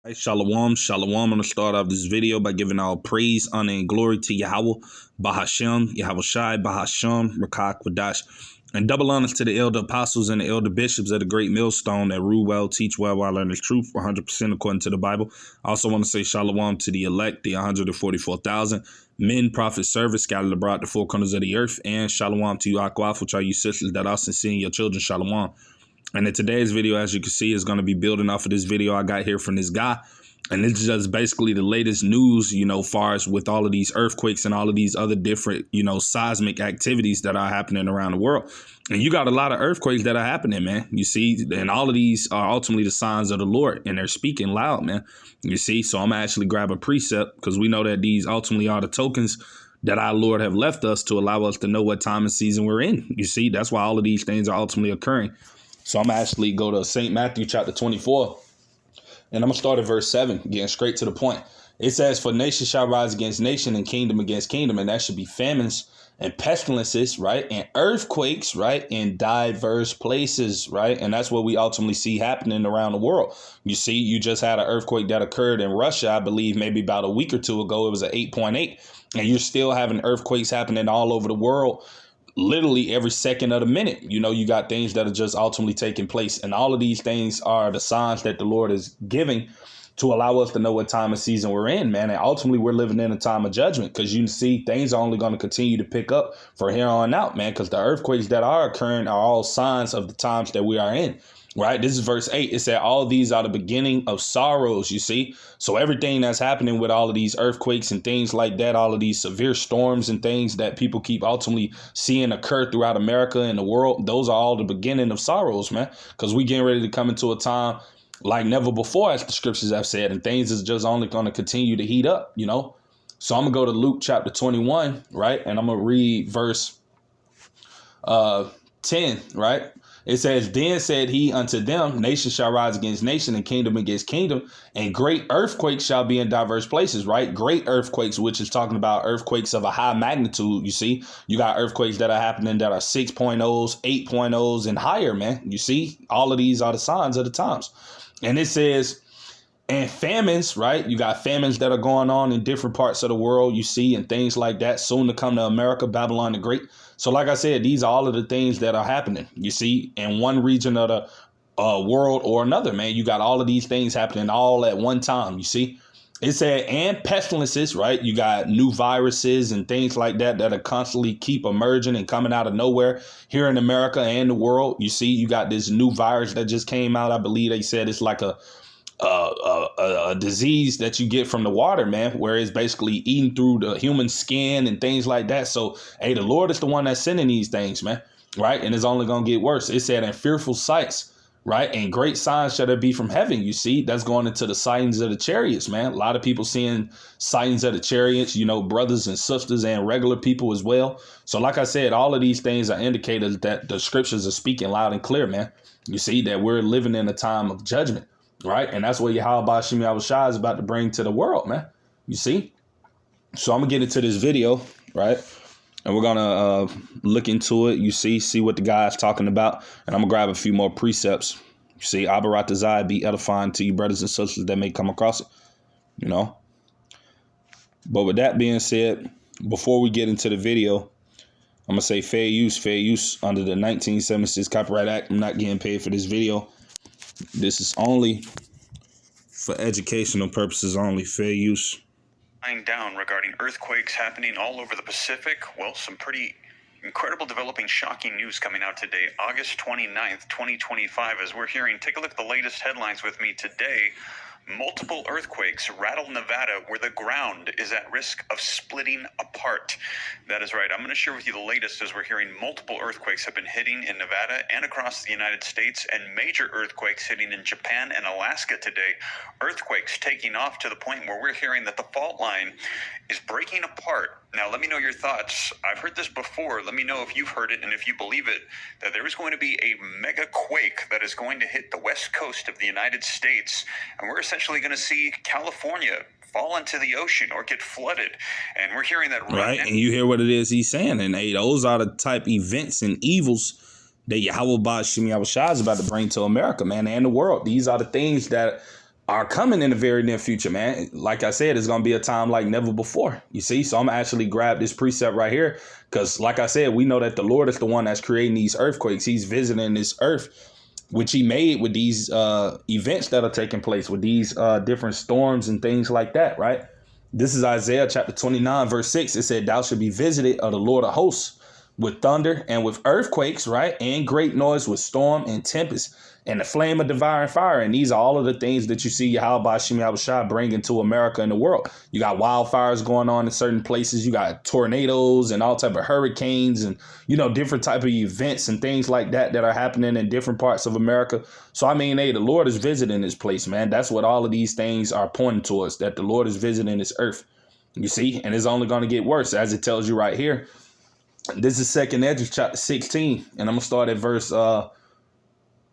Hey, Shalom, Shalom. I'm going to start off this video by giving all praise, honor, and glory to Yahweh, Bahashem, Yahweh Shai, Bahashem, Rakak, Wadash, and double honors to the elder apostles and the elder bishops of the great millstone that rule well, teach well, while learning the truth 100% according to the Bible. I also want to say Shalom to the elect, the 144,000 men, prophets, servants scattered abroad the four corners of the earth, and Shalom to you, Akwaf, which are you sisters that are sincere in your children, Shalom. And in today's video, as you can see, is going to be building off of this video I got here from this guy. And it's just basically the latest news, far as with all of these earthquakes and all of these other different, seismic activities that are happening around the world. And you got a lot of earthquakes that are happening, man. You see, and all of these are ultimately the signs of the Lord, and they're speaking loud, man. You see, so I'm going to actually grab a precept because we know that these ultimately are the tokens that our Lord have left us to allow us to know what time and season we're in. You see, that's why all of these things are ultimately occurring. So I'm actually go to St. Matthew chapter 24, and I'm going to start at verse 7, getting straight to the point. It says, "For nation shall rise against nation and kingdom against kingdom," and that should be famines and pestilences, right? And earthquakes, right? In diverse places, right? And that's what we ultimately see happening around the world. You see, you just had an earthquake that occurred in Russia, I believe maybe about a week or two ago. It was an 8.8, and you're still having earthquakes happening all over the world. Literally every second of the minute, you got things that are just ultimately taking place. And all of these things are the signs that the Lord is giving to allow us to know what time of season we're in, man. And ultimately, we're living in a time of judgment because you see things are only going to continue to pick up for here on out, man, because the earthquakes that are occurring are all signs of the times that we are in. Right. This is verse 8. It said all these are the beginning of sorrows, you see. So everything that's happening with all of these earthquakes and things like that, all of these severe storms and things that people keep ultimately seeing occur throughout America and the world, those are all the beginning of sorrows, man, because we getting ready to come into a time like never before, as the scriptures have said, and things is just only going to continue to heat up, So I'm going to go to Luke chapter 21, right? And I'm going to read verse 10, right? It says, "Then said he unto them, nation shall rise against nation and kingdom against kingdom, and great earthquakes shall be in diverse places," right? Great earthquakes, which is talking about earthquakes of a high magnitude. You see, you got earthquakes that are happening that are 6.0s, 8.0s and higher, man. You see, all of these are the signs of the times. And it says, and famines, right? You got famines that are going on in different parts of the world, you see, and things like that, soon to come to America, Babylon the Great. So like I said, these are all of the things that are happening, you see, in one region of the world or another, man. You got all of these things happening all at one time, you see. It said, and pestilences, right? You got new viruses and things like that that are constantly keep emerging and coming out of nowhere here in America and the world. You see, you got this new virus that just came out. I believe they said it's like a disease that you get from the water, man, where it's basically eating through the human skin and things like that. So, hey, the Lord is the one that's sending these things, man, right? And it's only going to get worse. It said, and fearful sights, right? And great signs shall there be from heaven. You see, that's going into the sightings of the chariots, man. A lot of people seeing sightings of the chariots, brothers and sisters and regular people as well. So like I said, all of these things are indicators that the scriptures are speaking loud and clear, man. You see that we're living in a time of judgment. Right. And that's what Yahweh Bashim Yahweh Shai is about to bring to the world, man. You see. So I'm going to get into this video. Right. And we're going to look into it. You see what the guy's talking about. And I'm going to grab a few more precepts. You see, Abaratazai be edifying to you brothers and sisters that may come across it. But with that being said, before we get into the video, I'm going to say fair use under the 1976 Copyright Act. I'm not getting paid for this video. This is only for educational purposes only, fair use. Lying down regarding earthquakes happening all over the Pacific. Well, some pretty incredible developing shocking news coming out today, August 29th, 2025, as we're hearing. Take a look at the latest headlines with me today. Multiple earthquakes rattle Nevada where the ground is at risk of splitting apart. That is right. I'm going to share with you the latest as we're hearing multiple earthquakes have been hitting in Nevada and across the United States, and major earthquakes hitting in Japan and Alaska today. Earthquakes taking off to the point where we're hearing that the fault line is breaking apart. Now, let me know your thoughts. I've heard this before. Let me know if you've heard it and if you believe it, that there is going to be a mega quake that is going to hit the west coast of the United States. And we're essentially going to see California fall into the ocean or get flooded. And we're hearing that right now. And you hear what it is he's saying. And hey, those are the type events and evils that Yahweh Bashim Yahweh Shai is about to bring to America, man, and the world. These are the things that are coming in the very near future, man. Like I said, it's going to be a time like never before. You see, so I'm actually grab this precept right here because, like I said, we know that the Lord is the one that's creating these earthquakes. He's visiting this earth, which he made with these events that are taking place, with these different storms and things like that, right? This is Isaiah chapter 29, verse 6. It said, thou shalt be visited of the Lord of hosts with thunder and with earthquakes, right? And great noise with storm and tempest and the flame of devouring fire. And these are all of the things that you see Yahweh Hashem Yahushua bring into America and the world. You got wildfires going on in certain places. You got tornadoes and all type of hurricanes and, you know, different type of events and things like that that are happening in different parts of America. So, I mean, hey, the Lord is visiting this place, man. That's what all of these things are pointing towards, that the Lord is visiting this earth. You see, and it's only going to get worse, as it tells you right here. This is 2nd Esdras chapter 16, and I'm going to start at verse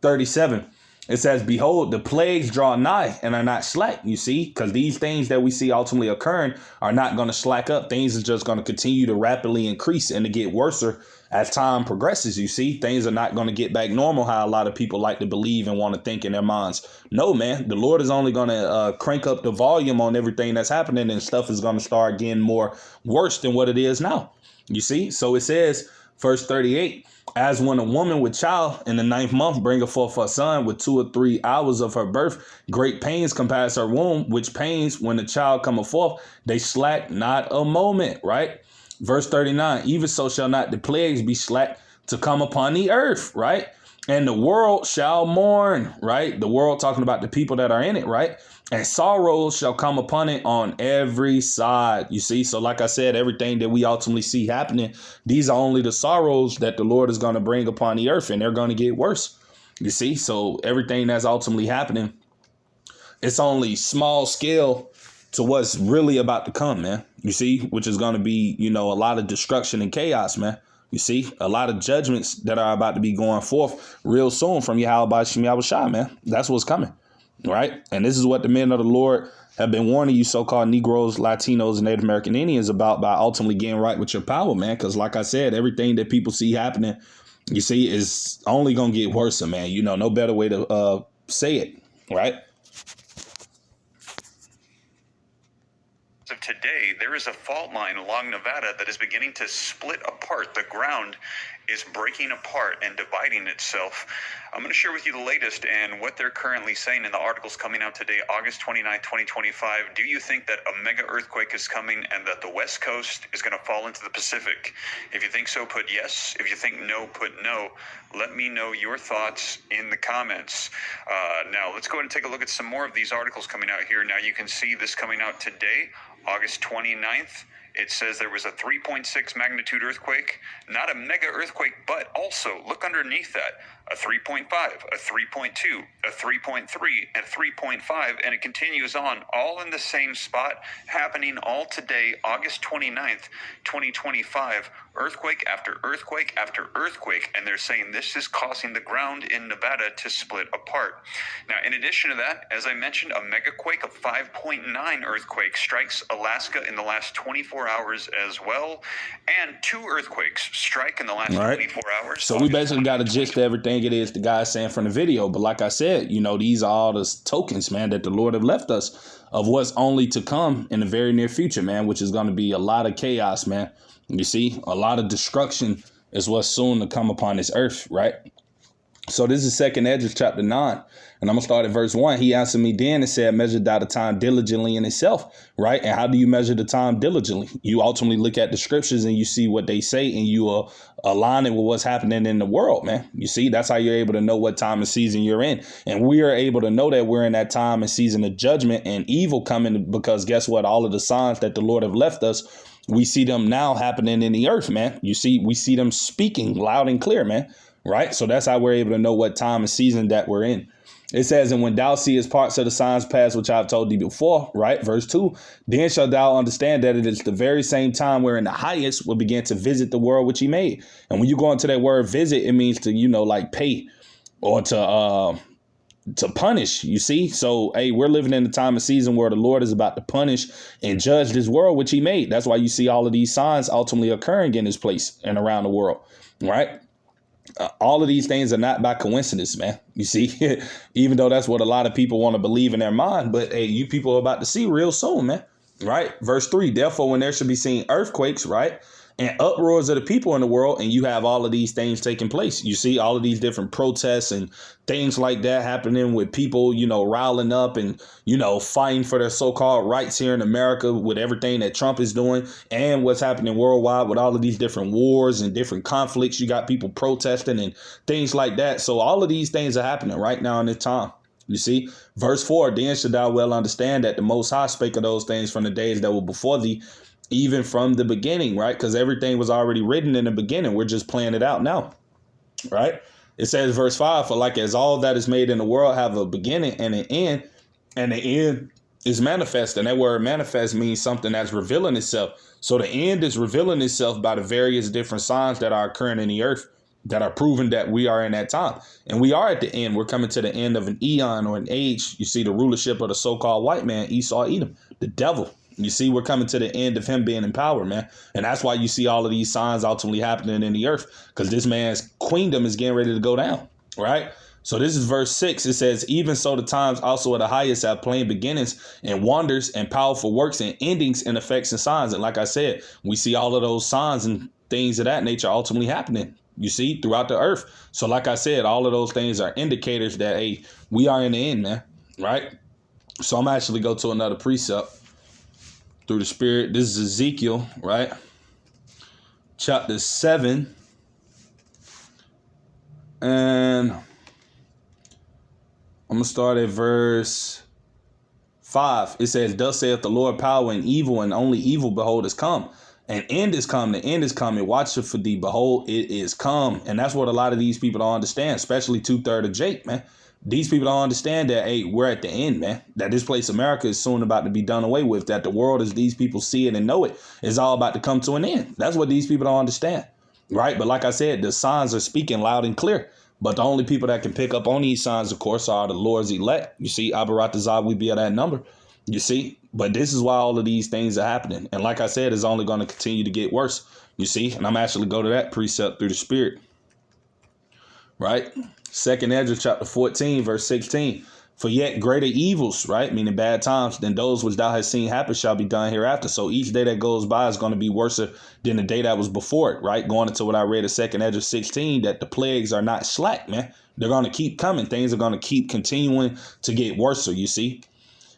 37. It says, behold, the plagues draw nigh and are not slack, you see, because these things that we see ultimately occurring are not going to slack up. Things are just going to continue to rapidly increase and to get worse as time progresses. You see, things are not going to get back normal, how a lot of people like to believe and want to think in their minds. No, man, the Lord is only going to crank up the volume on everything that's happening, and stuff is going to start getting more worse than what it is now. You see, so it says, verse 38, as when a woman with child in the 9th month bringeth forth her son with 2 or 3 hours of her birth, great pains compass her womb, which pains when the child cometh forth, they slack not a moment, right? Verse 39, even so shall not the plagues be slack to come upon the earth, right? And the world shall mourn, right? The world talking about the people that are in it, right? And sorrows shall come upon it on every side. You see, so like I said, everything that we ultimately see happening, these are only the sorrows that the Lord is going to bring upon the earth, and they're going to get worse. You see, so everything that's ultimately happening, it's only small scale to what's really about to come, man. You see, which is going to be, you know, a lot of destruction and chaos, man. You see, a lot of judgments that are about to be going forth real soon from Yahweh Hashem Yahushua, man. That's what's coming, right? And this is what the men of the Lord have been warning you so-called Negroes, Latinos, and Native American Indians about by ultimately getting right with your power, man. Because like I said, everything that people see happening, you see, is only going to get worse, man. You know, no better way to say it, right? Of today, there is a fault line along Nevada that is beginning to split apart. The ground is breaking apart and dividing itself. I'm going to share with you the latest and what they're currently saying in the articles coming out today, August 29, 2025. Do you think that a mega earthquake is coming and that the West Coast is going to fall into the Pacific? If you think so, put yes. If you think no, put no. Let me know your thoughts in the comments. Now, let's go ahead and take a look at some more of these articles coming out here. Now, you can see this coming out today, August 29th. It says there was a 3.6 magnitude earthquake, not a mega earthquake, but also look underneath that, a 3.5, a 3.2, a 3.3, and 3.5, and it continues on, all in the same spot, happening all today, August 29th, 2025, earthquake after earthquake after earthquake, and they're saying this is causing the ground in Nevada to split apart. Now, in addition to that, as I mentioned, a megaquake, a 5.9 earthquake strikes Alaska in the last 24 hours as well, and 2 earthquakes strike in the last 24 hours. So we basically got a gist of everything it is the guy saying from the video. But like I said, you know, these are all the tokens, man, that the Lord have left us of what's only to come in the very near future, man, which is going to be a lot of chaos, man. You see, a lot of destruction is what's soon to come upon this earth, right? So this is 2nd Esdras chapter 9, and I'm going to start at verse 1. He answered me then and said, measure thou the time diligently in itself, right? And how do you measure the time diligently? You ultimately look at the scriptures and you see what they say, and you align it with what's happening in the world, man. You see, that's how you're able to know what time and season you're in. And we are able to know that we're in that time and season of judgment and evil coming, because guess what? All of the signs that the Lord have left us, we see them now happening in the earth, man. You see, we see them speaking loud and clear, man. Right. So that's how we're able to know what time and season that we're in. It says, and when thou seest parts of the signs pass, which I've told thee before, right? Verse 2, then shalt thou understand that it is the very same time wherein the highest will begin to visit the world which he made. And when you go into that word visit, it means to, you know, like pay or to punish, you see? So, hey, we're living in the time and season where the Lord is about to punish and judge this world which he made. That's why you see all of these signs ultimately occurring in this place and around the world, right? All of these things are not by coincidence, man. You see, even though that's what a lot of people want to believe in their mind, but hey, you people are about to see real soon, man. Right? Verse 3, therefore, when there should be seen earthquakes, right, and uproars of the people in the world, and you have all of these things taking place. You see all of these different protests and things like that happening with people, riling up and, fighting for their so-called rights here in America with everything that Trump is doing and what's happening worldwide with all of these different wars and different conflicts. You got people protesting and things like that. So all of these things are happening right now in this time. You see, verse 4, then should thou well understand that the Most High spake of those things from the days that were before thee, even from the beginning, right? Because everything was already written in the beginning. We're just playing it out now, right? It says, verse 5, for like as all that is made in the world have a beginning and an end, and the end is manifest. And that word manifest means something that's revealing itself. So the end is revealing itself by the various different signs that are occurring in the earth that are proving that we are in that time. And we are at the end. We're coming to the end of an eon or an age. You see the rulership of the so-called white man, Esau, Edom, the devil. You see, we're coming to the end of him being in power, man. And that's why you see all of these signs ultimately happening in the earth, because this man's queendom is getting ready to go down, right? So this is verse 6. It says, even so the times also at the highest have plain beginnings and wonders and powerful works and endings and effects and signs. And like I said, we see all of those signs and things of that nature ultimately happening, you see, throughout the earth. So like I said, all of those things are indicators that, hey, we are in the end, man, right? So I'm actually go to another precept. Through the Spirit. This is Ezekiel, right? Chapter 7. And I'm going to start at verse 5. It says, thus saith the Lord, power and evil, and only evil, behold, is come. An end is come. The end is coming. Watch it for thee. Behold, it is come. And that's what a lot of these people don't understand, especially 2/3 of Jake, man. These people don't understand that, hey, we're at the end, man, that this place America is soon about to be done away with, that the world, as these people see it and know it, is all about to come to an end. That's what these people don't understand, right? But like I said, the signs are speaking loud and clear. But the only people that can pick up on these signs, of course, are the Lord's elect. You see, Abaratazah, we be at that number, you see. But this is why all of these things are happening. And like I said, it's only going to continue to get worse, you see. And I'm actually go to that precept through the Spirit, right? 2nd Ezra chapter 14, verse 16. For yet greater evils, right, meaning bad times, than those which thou hast seen happen shall be done hereafter. So each day that goes by is going to be worse than the day that was before it, right? Going into what I read in 2nd Ezra 16, that the plagues are not slack, man. They're going to keep coming. Things are going to keep continuing to get worse, you see.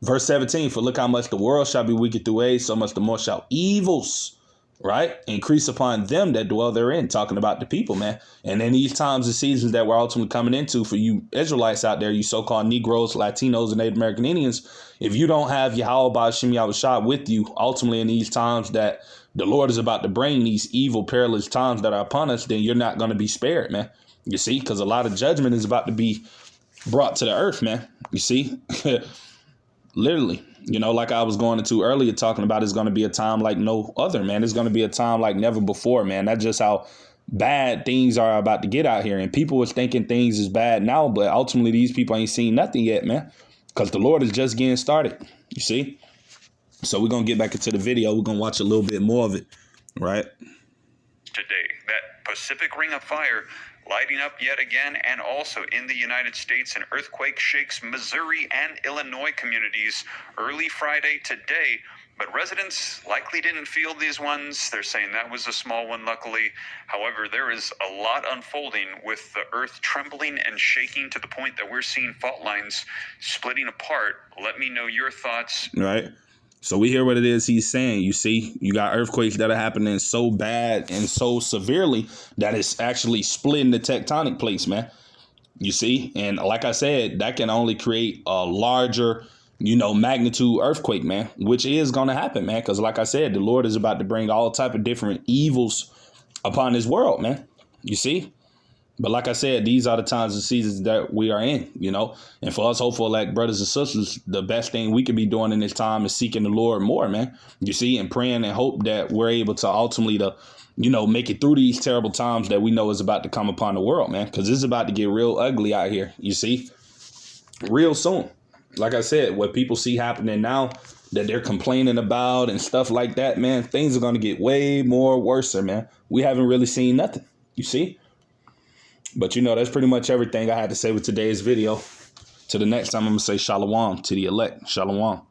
Verse 17, for look how much the world shall be wicked through age, so much the more shall evils, right, increase upon them that dwell therein, talking about the people, man. And in these times and seasons that we're ultimately coming into, for you Israelites out there, you so-called Negroes, Latinos, and Native American Indians, if you don't have Yahweh Ba'Shem Yahushua with you, ultimately in these times that the Lord is about to bring these evil, perilous times that are upon us, then you're not going to be spared, man. You see, because a lot of judgment is about to be brought to the earth, man. You see, literally. Like I was going into earlier, talking about, it's going to be a time like no other, man. It's going to be a time like never before, man. That's just how bad things are about to get out here. And people was thinking things is bad now, but ultimately these people ain't seen nothing yet, man, because the Lord is just getting started, you see. So we're going to get back into the video. We're going to watch a little bit more of it, right? Today, that Pacific Ring of Fire lighting up yet again, and also in the United States, an earthquake shakes Missouri and Illinois communities early Friday today. But residents likely didn't feel these ones. They're saying that was a small one, luckily. However, there is a lot unfolding with the earth trembling and shaking to the point that we're seeing fault lines splitting apart. Let me know your thoughts. Right. So we hear what it is he's saying. You see, you got earthquakes that are happening so bad and so severely that it's actually splitting the tectonic plates, man. You see, and like I said, that can only create a larger, magnitude earthquake, man, which is going to happen, man. Because like I said, the Lord is about to bring all type of different evils upon this world, man. You see. But like I said, these are the times and seasons that we are in, and for us hopeful like brothers and sisters, the best thing we could be doing in this time is seeking the Lord more, man, you see, and praying and hope that we're able to ultimately make it through these terrible times that we know is about to come upon the world, man, because it's about to get real ugly out here, you see, real soon. Like I said, what people see happening now that they're complaining about and stuff like that, man, things are going to get way more worse, man. We haven't really seen nothing, you see. But that's pretty much everything I had to say with today's video. Till the next time, I'm going to say shalom to the elect. Shalom.